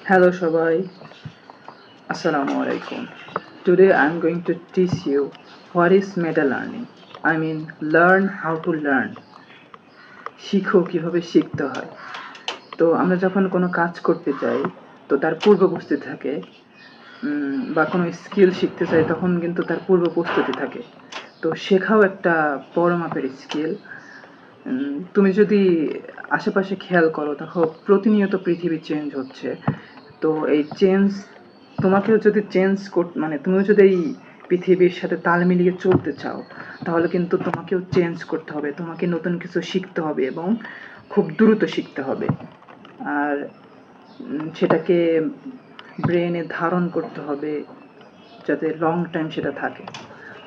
Hello সবাই, Assalamu alaikum. Today I am going to teach you what is meta learning. I mean learn how to learn. শিখো কিভাবে শিখতে হয়। তো আমরা যখন কোনো কাজ করতে চাই তো তার পূর্ব প্রস্তুতি থাকে, বা কোনো স্কিল শিখতে চাই তখন কিন্তু তার পূর্ব প্রস্তুতি থাকে। তো শেখাও একটা বড় মাপের স্কিল। তুমি যদি আশেপাশে খেয়াল করো দেখো প্রতিনিয়ত পৃথিবী চেঞ্জ হচ্ছে। তো এই চেঞ্জ তোমাকেও যদি মানে তুমিও যদি এই পৃথিবীর সাথে তাল মিলিয়ে চলতে চাও তাহলে কিন্তু তোমাকেও চেঞ্জ করতে হবে, তোমাকে নতুন কিছু শিখতে হবে এবং খুব দ্রুত শিখতে হবে। আর সেটাকে ব্রেনে ধারণ করতে হবে যাতে লং টাইম সেটা থাকে।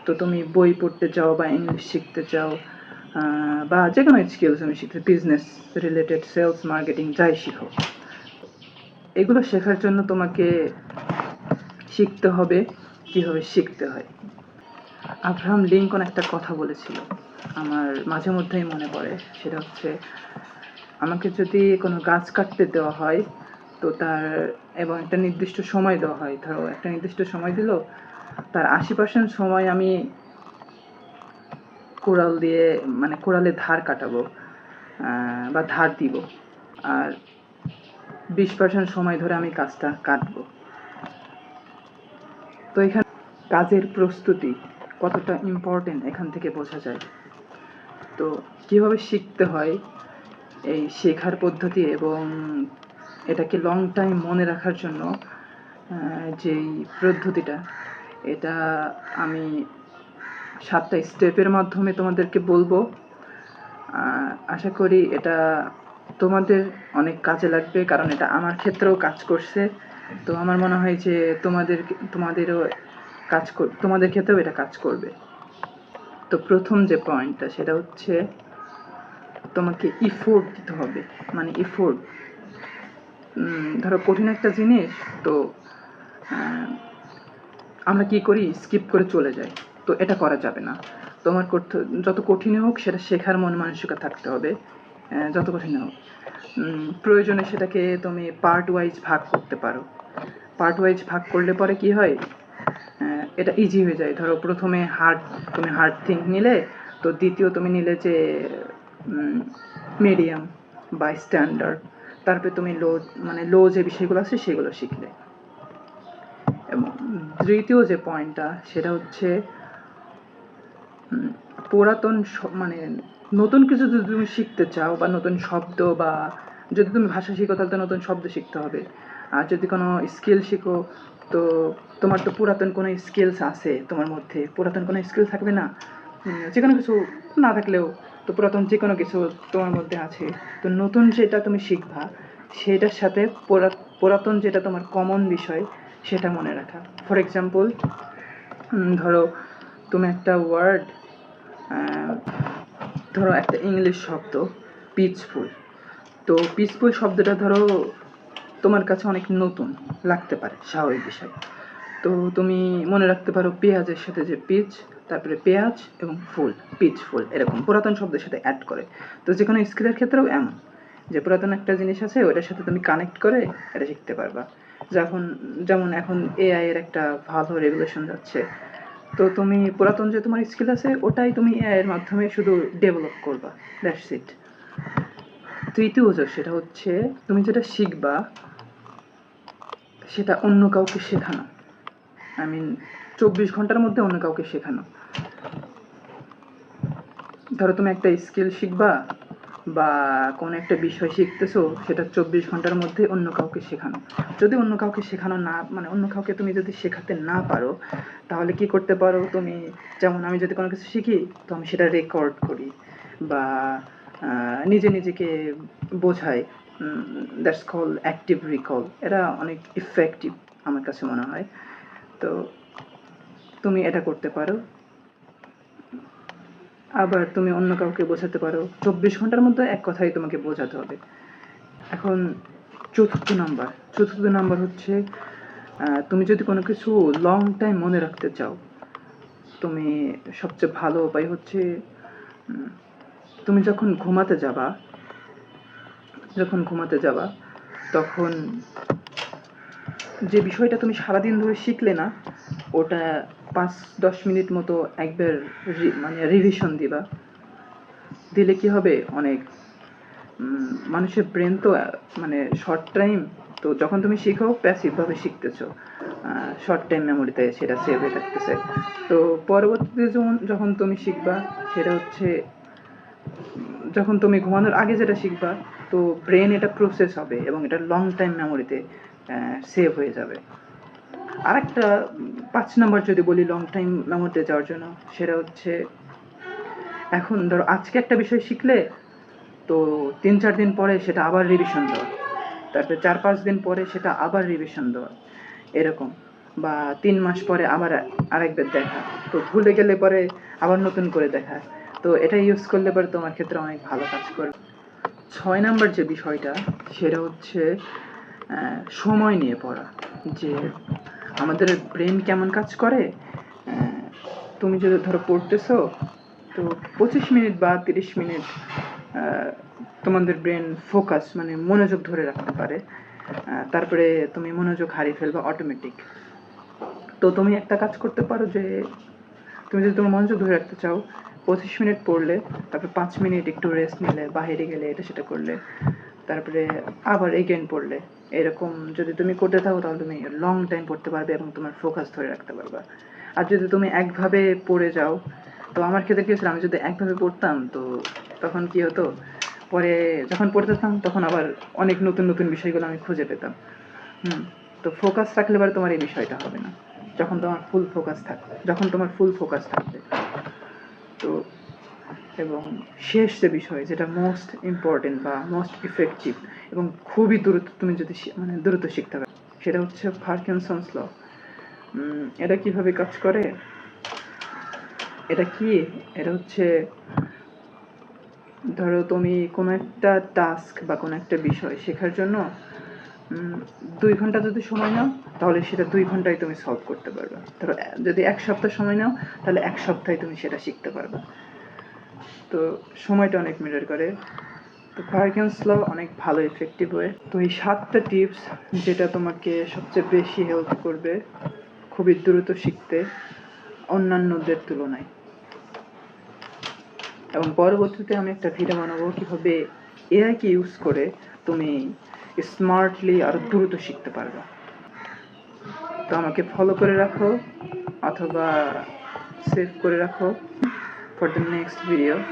তো তুমি বই পড়তে চাও বা ইংলিশ শিখতে চাও, বা যে কোনো স্কিলস তুমি শিখতে, বিজনেস রিলেটেড, সেলস, মার্কেটিং, যাই শিখো, এগুলো শেখার জন্য তোমাকে শিখতে হবে কীভাবে শিখতে হয়। আব্রাহাম লিঙ্কন একটা কথা বলেছিল, আমার মাঝে মধ্যেই মনে পড়ে। সেটা হচ্ছে, আমাকে যদি কোনো গাছ কাটতে দেওয়া হয় তো তার এবং একটা নির্দিষ্ট সময় দেওয়া হয়, ধরো একটা নির্দিষ্ট সময় দিল, তার 80% সময় আমি কোড়াল দিয়ে মানে কোড়ালে ধার কাটাবো বা ধার দিব, আর 20% সময় ধরে আমি কাজটা কাটবো। তো এখানে কাজের প্রস্তুতি কতটা ইম্পর্টেন্ট এখান থেকে বোঝা যায়। তো কীভাবে শিখতে হয়, এই শেখার পদ্ধতি এবং এটাকে লং টাইম মনে রাখার জন্য যেই পদ্ধতিটা, এটা আমি 7টা স্টেপের মাধ্যমে তোমাদেরকে বলবো। আশা করি এটা তোমাদের অনেক কাজে লাগবে, কারণ এটা আমার ক্ষেত্রেও কাজ করছে। তো আমার মনে হয় যে তোমাদেরও তোমাদের ক্ষেত্রেও এটা কাজ করবে। তো প্রথম যে পয়েন্টটা সেটা হচ্ছে, তোমাকে ইফোর্ট দিতে হবে। মানে ইফোর্ট, ধরো কঠিন একটা জিনিস, তো আমরা কি করি, স্কিপ করে চলে যাই। তো এটা করা যাবে না। তোমার করতে, যত কঠিনই হোক সেটা শেখার মন মানসিকতা থাকতে হবে। যত কঠিন হোক, প্রয়োজনে সেটাকে তুমি পার্ট ওয়াইজ ভাগ করতে পারো। পার্ট ওয়াইজ ভাগ করলে পরে কি হয়, এটা ইজি হয়ে যায়। ধরো প্রথমে তুমি হার্ড থিং নিলে, তো দ্বিতীয় তুমি নিলে যে মিডিয়াম বা স্ট্যান্ডার্ড, তারপরে তুমি লো যে বিষয়গুলো আছে সেগুলো শিখলে। এবং তৃতীয় যে পয়েন্টটা সেটা হচ্ছে, পুরাতন মানে নতুন কিছু যদি তুমি শিখতে চাও বা নতুন শব্দ, বা যদি তুমি ভাষা শিখো তাহলে তো নতুন শব্দ শিখতে হবে। আর যদি কোনো স্কিল শিখো, তো তোমার তো পুরাতন কোনো স্কিলস আছে তোমার মধ্যে, পুরাতন কোনো স্কিল থাকবে না, যে কোনো কিছু না থাকলেও তো পুরাতন যে কোনো কিছু তোমার মধ্যে আছে। তো নতুন যেটা তুমি শিখবা সেটার সাথে পুরাতন যেটা তোমার কমন বিষয় সেটা মনে রাখা। ফর এক্সাম্পল, ধরো তুমি একটা ওয়ার্ড, ধরো একটা ইংলিশ শব্দ পিসফুল, তো পিসফুল শব্দটা ধরো তোমার কাছে অনেক নতুন লাগতে পারে, স্বাভাবিক বিষয়। তো তুমি মনে রাখতে পারো পেঁয়াজের সাথে যে পিচ, তারপরে পেঁয়াজ এবং ফুল, পিচফুল, এরকম পুরাতন শব্দের সাথে অ্যাড করে। তো যে কোনো স্কিলের ক্ষেত্রেও এমন, যে পুরাতন একটা জিনিস আছে ওইটার সাথে তুমি কানেক্ট করে এটা শিখতে পারবা। যেমন এখন এআই এর একটা ভালো রেগুলেশন যাচ্ছে, তো তুমি পুরাতন যে তোমার স্কিল আছে ওটাই তুমি এআই এর মাধ্যমে শুধু ডেভেলপ করবা, দ্যাটস ইট। তৃতীয় সেটা হচ্ছে, তুমি যেটা শিখবা সেটা অন্য কাউকে শেখানো। আই মিন 24 ঘন্টার মধ্যে অন্য কাউকে শেখানো। ধরো তুমি একটা স্কিল শিখবা বা কোনো একটা বিষয় শিখতেছো, সেটা 24 ঘন্টার মধ্যে অন্য কাউকে শেখানো। যদি অন্য কাউকে শেখানো না, মানে অন্য কাউকে তুমি যদি শেখাতে না পারো, তাহলে কি করতে পারো তুমি, যেমন আমি যদি কোনো কিছু শিখি তো আমি সেটা রেকর্ড করি বা নিজেকে বোঝাই। That's call active recall. এটা অনেক ইফেক্টিভ আমার কাছে মনে হয়। তো তুমি এটা করতে পারো। আবার তুমি অন্য কাউকে বোঝাতে পারো। 24 ঘন্টার মধ্যে এক কথাই তোমাকে বোঝাতে হবে। এখন চতুর্থ নাম্বার হচ্ছে, তুমি যদি কোনো কিছু লং টাইম মনে রাখতে চাও, তুমি সবচেয়ে ভালো উপায় হচ্ছে, তুমি যখন ঘুমাতে যাবা তখন যে বিষয়টা তুমি সারাদিন ধরে শিখলে না, ওটা 5-10 মিনিট মতো একবার মানে রিভিশন দিবা। দিলে কি হবে, অনেক মানুষের ব্রেন তো মানে শর্ট টাইম, তো যখন তুমি শিখো প্যাসিভভাবে শিখতেছো, শর্ট টাইম মেমোরিতে সেটা সেভ হয়ে থাকতেছে। তো পরবর্তীতে যখন তুমি শিখবা, সেটা হচ্ছে যখন তুমি ঘুমানোর আগে যেটা শিখবা, তো ব্রেন এটা প্রসেস হবে এবং এটা লং টাইম মেমোরিতে সেভ হয়ে যাবে। আরেকটা 5 নাম্বার যদি বলি লং টাইম মেমোরিতে যাওয়ার জন্য, সেটা হচ্ছে এখন ধরো আজকে একটা বিষয় শিখলে, তো 3-4 দিন পরে সেটা আবার রিভিশন দেওয়া, তারপরে 4-5 দিন পরে সেটা আবার রিভিশন দেওয়া, এরকম। বা 3 মাস পরে আবার আরেকবার দেখা, তো ভুলে গেলে পরে আবার নতুন করে দেখা। তো এটা ইউজ করলে পরে তোমার ক্ষেত্রে অনেক ভালো কাজ করবে। 6 নাম্বার যে বিষয়টা, সেটা হচ্ছে সময় নিয়ে পড়া। যে আমাদের ব্রেন কেমন কাজ করে, তুমি যদি ধরো পড়তেছো, তো 25 মিনিট বা 30 মিনিট তোমাদের ব্রেন ফোকাস মানে মনোযোগ ধরে রাখতে পারে, তারপরে তুমি মনোযোগ হারিয়ে ফেলবে অটোমেটিক। তো তুমি একটা কাজ করতে পারো যে তুমি যদি তোমার মনোযোগ ধরে রাখতে চাও, 25 মিনিট পড়লে, তারপরে 5 মিনিট একটু রেস্ট নিলে, বাইরে গেলে, এটা সেটা করলে, তারপরে আবার এগেন পড়লে, এরকম যদি তুমি করতে থাকো তাহলে তুমি লং টাইম পড়তে পারবে এবং তোমার ফোকাস ধরে রাখতে পারবে। আর যদি তুমি একভাবে পড়ে যাও, তো আমার ক্ষেত্রে কি হয়েছিল, আমি যদি একভাবে পড়তাম, তো তখন কি হতো, পরে যখন পড়তেতাম তখন আবার অনেক নতুন নতুন বিষয়গুলো আমি খুঁজে পেতাম। তো ফোকাস রাখলে পরে তোমার এই বিষয়টা হবে না, যখন তোমার ফুল ফোকাস থাকবে। তো এবং শেষ যে বিষয়, যেটা মোস্ট ইম্পর্টেন্ট বা মোস্ট ইফেক্টিভ এবং খুবই দ্রুত তুমি যদি মানে দ্রুত শিখতে পারো, সেটা হচ্ছে পার্কিনসন্স ল। এটা কিভাবে কাজ করে, এটা কি, এটা হচ্ছে ধরো তুমি কোনো একটা টাস্ক বা কোনো একটা বিষয় শেখার জন্য 2 ঘন্টা যদি সময় নাও, তাহলে সেটা 2 ঘন্টায় তুমি সলভ করতে পারবে। ধরো যদি 1 সপ্তাহ সময় নাও, তাহলে 1 সপ্তাহে তুমি সেটা শিখতে পারবে। তো সময়টা অনেক ম্যাটার করে। তো পার্কিনস ল অনেক ভালো এফেক্টিভ ওয়ে। তো এই 7টা টিপস যেটা তোমাকে সবচেয়ে বেশি হেল্প করবে খুবই দ্রুত শিখতে অন্যান্যদের তুলনায়। এবং পরবর্তীতে আমি একটা ভিডিও বানাবো কিভাবে এআইকে ইউজ করে তুমি স্মার্টলি আরো দ্রুত শিখতে পারবে। তো আমাকে ফলো করে রাখো অথবা সেভ করে রাখো ফর দ্য নেক্সট ভিডিও।